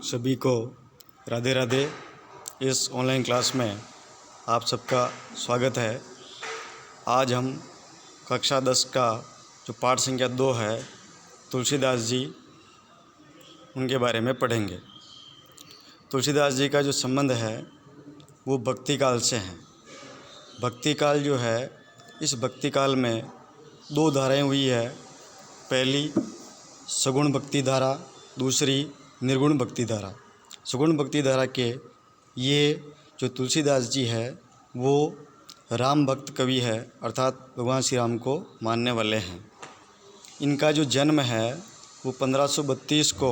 सभी को राधे राधे। इस ऑनलाइन क्लास में आप सबका स्वागत है। आज हम कक्षा 10 का जो पाठ संख्या 2 है, तुलसीदास जी, उनके बारे में पढ़ेंगे। तुलसीदास जी का जो संबंध है वो भक्ति काल से है। भक्ति काल जो है, इस भक्ति काल में 2 धाराएं हुई है। पहली सगुण भक्ति धारा, दूसरी निर्गुण भक्ति धारा। सगुण भक्ति धारा के ये जो तुलसीदास जी है वो राम भक्त कवि है, अर्थात भगवान श्री राम को मानने वाले हैं। इनका जो जन्म है वो 1532 को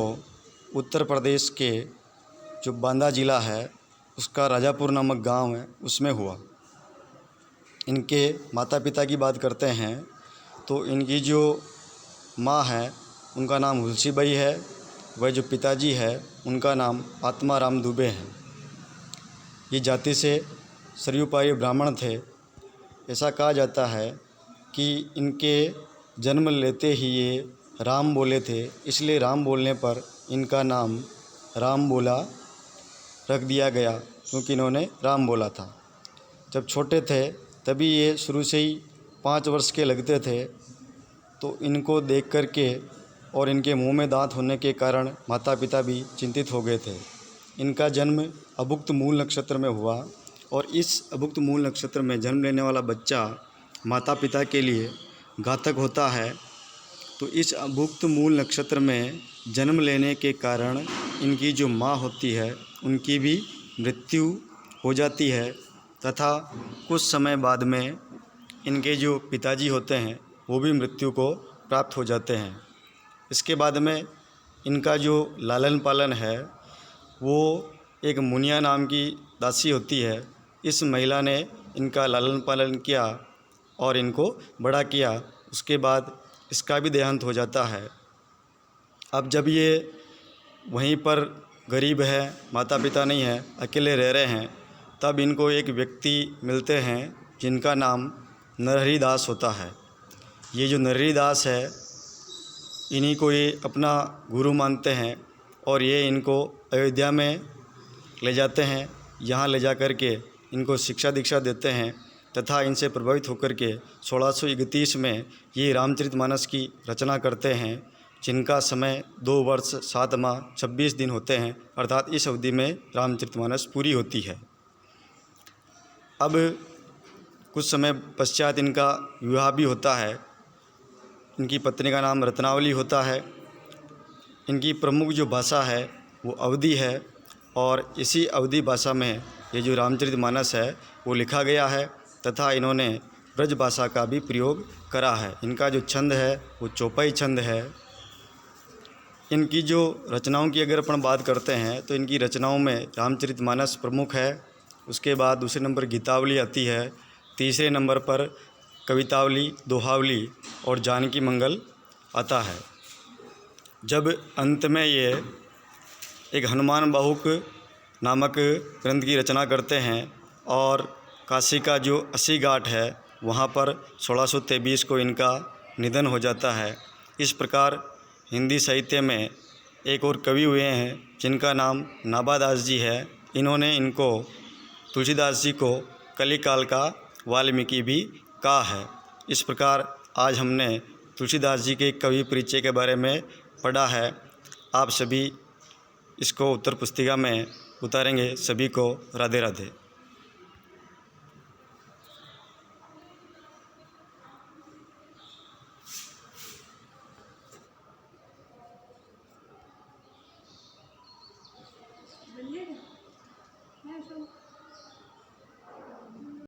उत्तर प्रदेश के जो बांदा ज़िला है उसका राजापुर नामक गांव है, उसमें हुआ। इनके माता पिता की बात करते हैं तो इनकी जो माँ है उनका नाम हुलसीबाई है, वह जो पिताजी है उनका नाम आत्माराम दुबे हैं। ये जाति से सरयुपारी ब्राह्मण थे। ऐसा कहा जाता है कि इनके जन्म लेते ही ये राम बोले थे, इसलिए राम बोलने पर इनका नाम राम बोला रख दिया गया, क्योंकि इन्होंने राम बोला था। जब छोटे थे तभी ये शुरू से ही 5 वर्ष के लगते थे, तो इनको देख कर के और इनके मुंह में दांत होने के कारण माता पिता भी चिंतित हो गए थे। इनका जन्म अभुक्त मूल नक्षत्र में हुआ और इस अभुक्त मूल नक्षत्र में जन्म लेने वाला बच्चा माता पिता के लिए घातक होता है। तो इस अभुक्त मूल नक्षत्र में जन्म लेने के कारण इनकी जो माँ होती है उनकी भी मृत्यु हो जाती है, तथा कुछ समय बाद में इनके जो पिताजी होते हैं वो भी मृत्यु को प्राप्त हो जाते हैं। इसके बाद में इनका जो लालन पालन है वो एक मुनिया नाम की दासी होती है। इस महिला ने इनका लालन पालन किया और इनको बड़ा किया। उसके बाद इसका भी देहांत हो जाता है। अब जब ये वहीं पर गरीब है, माता पिता नहीं है, अकेले रह रहे हैं, तब इनको एक व्यक्ति मिलते हैं जिनका नाम नरहरि दास होता है। ये जो नरहरि दास है, इन्हीं को ये अपना गुरु मानते हैं और ये इनको अयोध्या में ले जाते हैं। यहाँ ले जा कर के इनको शिक्षा दीक्षा देते हैं तथा इनसे प्रभावित होकर के 1631 में ये रामचरितमानस की रचना करते हैं, जिनका समय 2 वर्ष 7 माह 26 दिन होते हैं, अर्थात इस अवधि में रामचरितमानस पूरी होती है। अब कुछ समय पश्चात इनका विवाह भी होता है। इनकी पत्नी का नाम रत्नावली होता है। इनकी प्रमुख जो भाषा है वो अवधी है और इसी अवधी भाषा में ये जो रामचरितमानस है वो लिखा गया है, तथा इन्होंने ब्रज भाषा का भी प्रयोग करा है। इनका जो छंद है वो चौपाई छंद है। इनकी जो रचनाओं की अगर अपन बात करते हैं तो इनकी रचनाओं में रामचरितमानस प्रमुख है। उसके बाद दूसरे नंबर गीतावली आती है। तीसरे नंबर पर कवितावली, दोहावली और जानकी मंगल आता है। जब अंत में ये एक हनुमान बाहुक नामक ग्रंथ की रचना करते हैं और काशी का जो 80 घाट है वहाँ पर 1623 को इनका निधन हो जाता है। इस प्रकार हिंदी साहित्य में एक और कवि हुए हैं जिनका नाम नाभादास जी है। इन्होंने इनको तुलसीदास जी को कलिकाल का वाल्मीकि भी कहा है। इस प्रकार आज हमने तुलसीदास जी के कवि परिचय के बारे में पढ़ा है। आप सभी इसको उत्तर पुस्तिका में उतारेंगे। सभी को राधे राधे।